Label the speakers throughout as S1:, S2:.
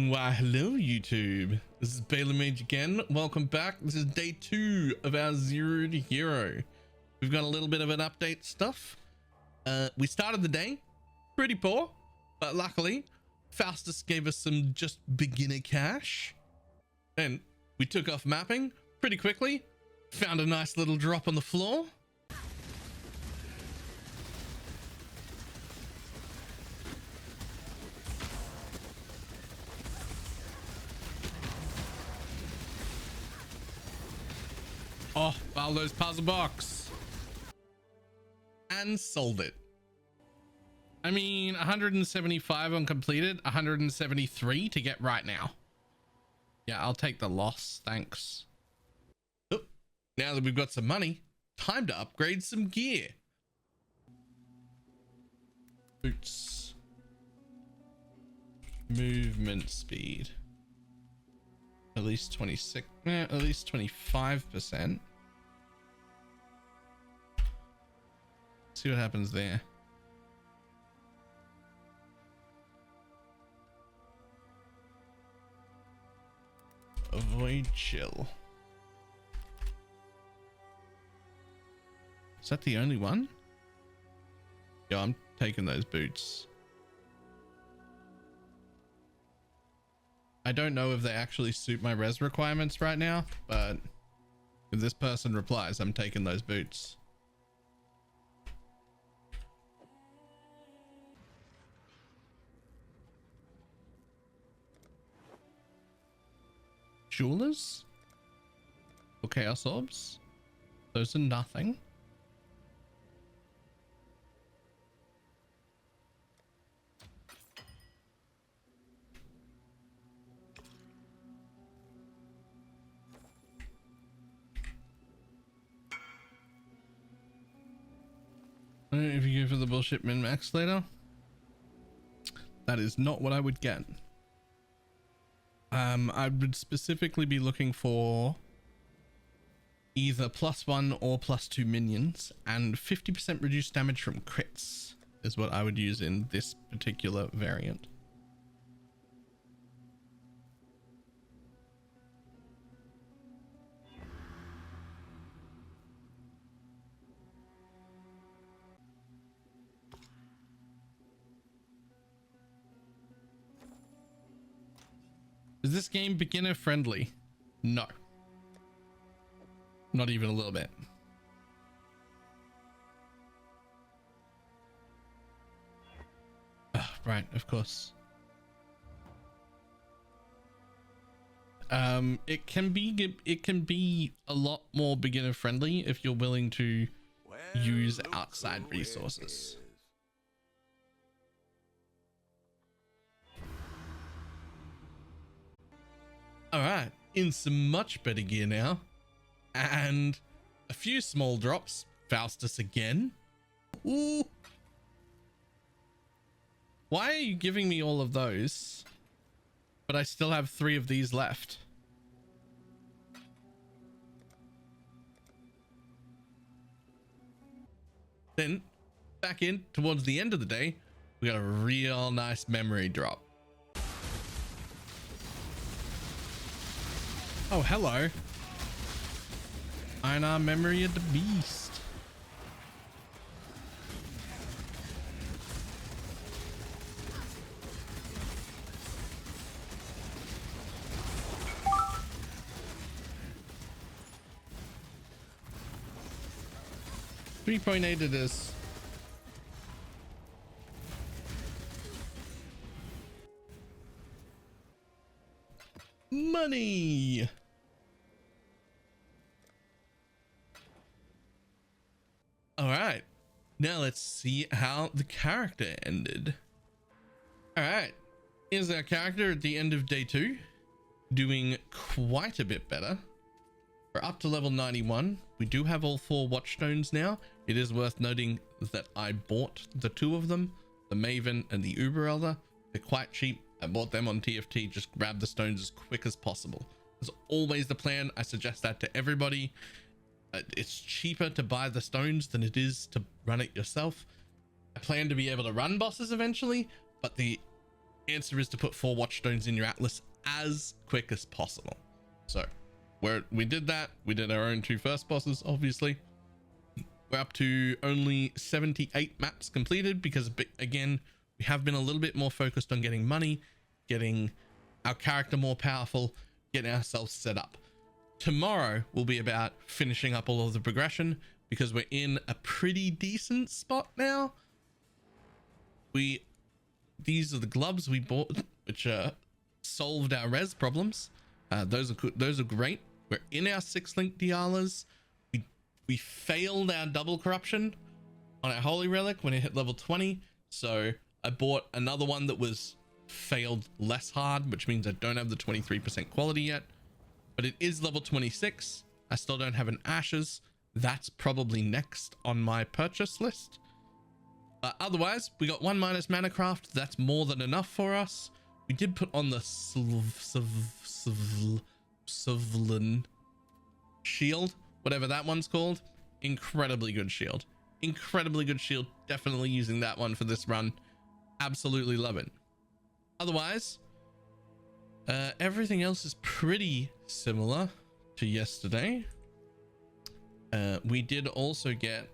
S1: Why, hello YouTube. This is Baylor Mage again. Welcome back. This is day 2 of our Zero to Hero. We've got a little bit of an update stuff. We started the day pretty poor, but luckily Faustus gave us some just beginner cash. Then we took off mapping pretty quickly, found a nice little drop on the floor. Oh, Baldo's puzzle box. And sold it. I mean, 175 on completed, 173 to get right now. Yeah, I'll take the loss. Thanks. Oh, now that we've got some money, time to upgrade some gear. Boots. Movement speed. At least 26, at least 25%. See what happens there. Avoid chill. Is that the only one? Yeah, I'm taking those boots. I don't know if they actually suit my res requirements right now, but if this person replies, I'm taking those boots. Jewelers? Or Chaos Orbs? Those are nothing. If you go for the bullshit min-max later, that is not what I would get. I would specifically be looking for either +1 or +2 minions and 50% reduced damage from crits is what I would use in this particular variant. Is this game beginner friendly? No. Not even a little bit. Oh, right, of course. It can be a lot more beginner friendly if you're willing to use outside resources. All right, in some much better gear now, and a few small drops. Faustus again. Ooh. Why are you giving me all of those, but I still have 3 of these left? Then, back in towards the end of the day, we got a real nice memory drop. Oh, hello. Einar Memory of the Beast. .8 it is. Money. All right, now let's see how the character ended. All right, here's our character at the end of day 2, doing quite a bit better. We're up to level 91. We do have all 4 watchstones now. It is worth noting that I bought the 2 of them, the Maven and the Uber Elder. They're quite cheap. I bought them on TFT. Just grab the stones as quick as possible. That's always the plan. I suggest that to everybody. It's cheaper to buy the stones than it is to run it yourself. I plan to be able to run bosses eventually, but the answer is to put 4 watchstones in your atlas as quick as possible. So we did that. We did our own 2 first bosses, obviously. We're up to only 78 maps completed because, again, we have been a little bit more focused on getting money, getting our character more powerful, getting ourselves set up. Tomorrow will be about finishing up all of the progression because we're in a pretty decent spot now. These are the gloves we bought, which solved our res problems. Those are great. We're in our 6-link Dialas. We failed our double corruption on our holy relic when it hit level 20. So I bought another one that was failed less hard, which means I don't have the 23% quality yet, but it is level 26. I still don't have an ashes. That's probably next on my purchase list. But otherwise, we got 1 minus mana craft. That's more than enough for us. We did put on the Sovlan shield, whatever that one's called. Incredibly good shield. Incredibly good shield. Definitely using that one for this run. Absolutely love it. Otherwise, everything else is pretty similar to yesterday. We did also get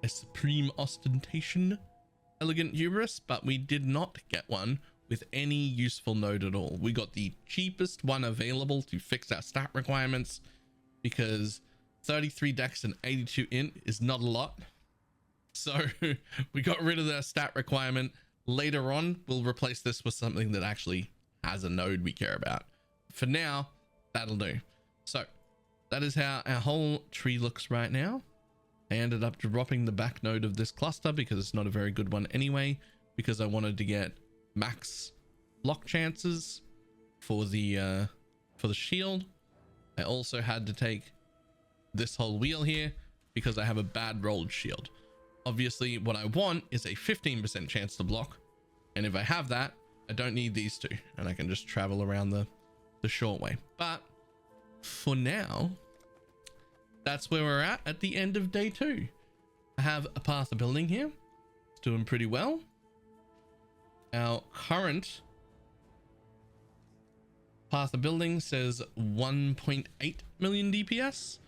S1: a Supreme Ostentation Elegant Hubris, but we did not get one with any useful node at all. We got the cheapest one available to fix our stat requirements because 33 dex and 82 int is not a lot. So we got rid of their stat requirement. Later on, we'll replace this with something that actually has a node we care about. For now, that'll do. So that is how our whole tree looks right now. I ended up dropping the back node of this cluster because it's not a very good one anyway, because I wanted to get max block chances for the shield. I also had to take this whole wheel here because I have a bad rolled shield. Obviously, what I want is a 15% chance to block, and if I have that, I don't need these 2, and I can just travel around the short way. But for now, that's where we're at the end of day 2. I have a path of building here. It's doing pretty well. Our current path of building says 1.8 million DPS.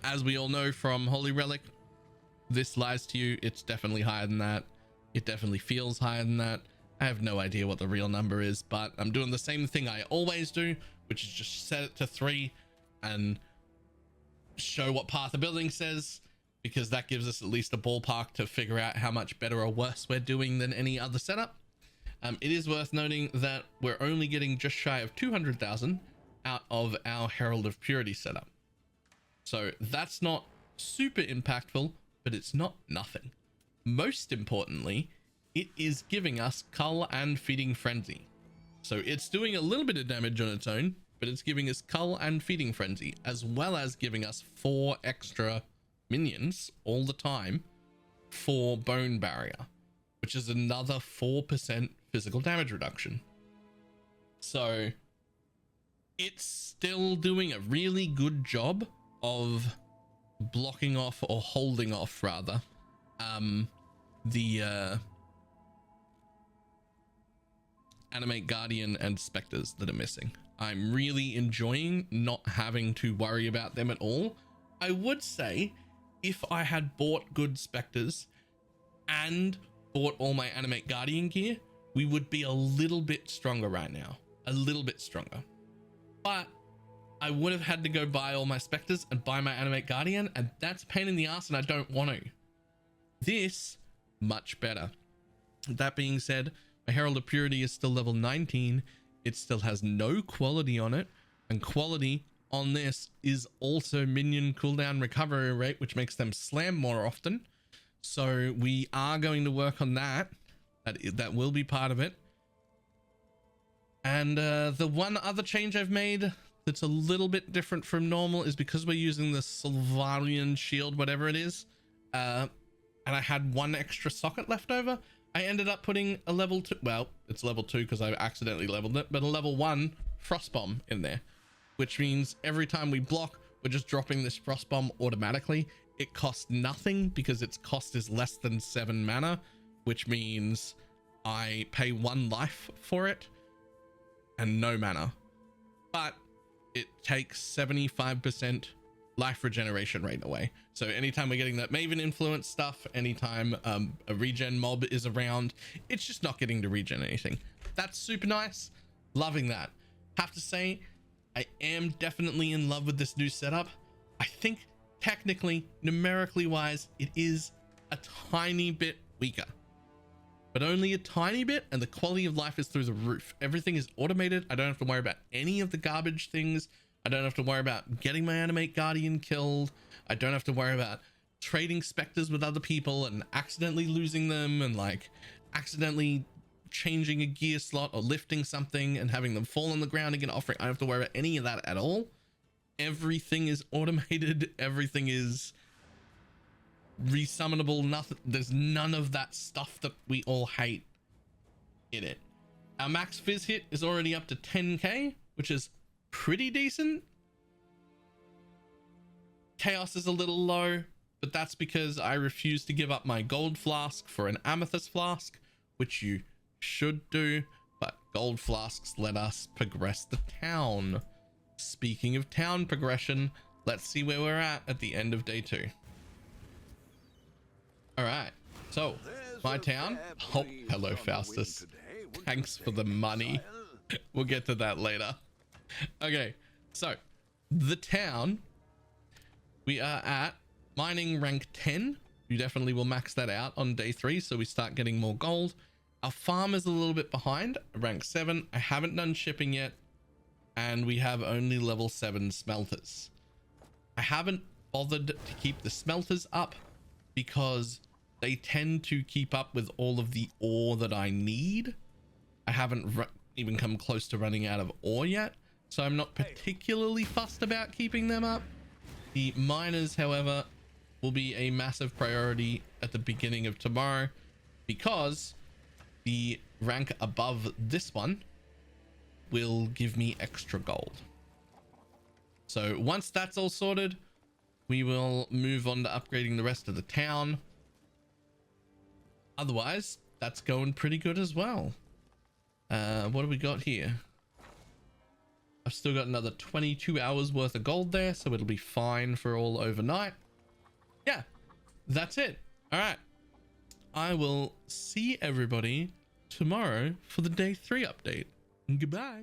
S1: As we all know from Holy Relic, this lies to you. It's definitely higher than that. It definitely feels higher than that. I have no idea what the real number is, but I'm doing the same thing I always do, which is just set it to 3 and show what path of building says, because that gives us at least a ballpark to figure out how much better or worse we're doing than any other setup. It is worth noting that we're only getting just shy of 200,000 out of our Herald of Purity setup. So that's not super impactful, but it's not nothing. Most importantly, it is giving us Cull and Feeding Frenzy. So it's doing a little bit of damage on its own, but it's giving us Cull and Feeding Frenzy, as well as giving us 4 extra minions all the time for Bone Barrier, which is another 4% physical damage reduction. So it's still doing a really good job of blocking off, or holding off rather, the Animate Guardian and Spectres that are missing. I'm really enjoying not having to worry about them at all. I would say if I had bought good Spectres and bought all my Animate Guardian gear, we would be a little bit stronger right now. A little bit stronger. But I would have had to go buy all my Spectres and buy my Animate Guardian, and that's a pain in the ass and I don't want to. This, much better. That being said, my Herald of Purity is still level 19. It still has no quality on it, and quality on this is also minion cooldown recovery rate, which makes them slam more often. So we are going to work on that. That will be part of it. And the one other change I've made that's a little bit different from normal is because we're using the Sylvarian shield, whatever it is, and I had 1 extra socket left over. I ended up putting a level 2, well, it's level 2 because I accidentally leveled it, but a level 1 frost bomb in there, which means every time we block, we're just dropping this frost bomb automatically. It costs nothing because its cost is less than 7 mana, which means I pay 1 life for it and no mana, but it takes 75% life regeneration rate away. So anytime we're getting that Maven influence stuff, anytime a regen mob is around, it's just not getting to regen anything. That's super nice. Loving that. Have to say, I am definitely in love with this new setup. I think technically, numerically wise, it is a tiny bit weaker, but only a tiny bit, and the quality of life is through the roof. Everything is automated. I don't have to worry about any of the garbage things. I don't have to worry about getting my Animate Guardian killed. I don't have to worry about trading specters with other people and accidentally losing them, and like accidentally changing a gear slot or lifting something and having them fall on the ground and get offering. I don't have to worry about any of that at all. Everything is automated. Everything is resummonable. Nothing. There's none of that stuff that we all hate in it. Our max fizz hit is already up to 10k, which is pretty decent. Chaos is a little low, but that's because I refuse to give up my gold flask for an amethyst flask, which you should do, but gold flasks let us progress the town. Speaking of town progression, let's see where we're at the end of day 2. All right, so my town. Oh, hello Faustus, thanks for the money. We'll get to that later. Okay, so the town, we are at mining rank 10. You definitely will max that out on day 3, so we start getting more gold. Our farm is a little bit behind, rank 7. I haven't done shipping yet, and we have only level 7 smelters. I haven't bothered to keep the smelters up because they tend to keep up with all of the ore that I need. I haven't even come close to running out of ore yet, so I'm not particularly fussed about keeping them up. The miners, however, will be a massive priority at the beginning of tomorrow, because the rank above this one will give me extra gold. So once that's all sorted, we will move on to upgrading the rest of the town. Otherwise, that's going pretty good as well. What do we got here? I've still got another 22 hours worth of gold there, so it'll be fine for all overnight. Yeah, that's it. All right. I will see everybody tomorrow for the day 3 update. Goodbye.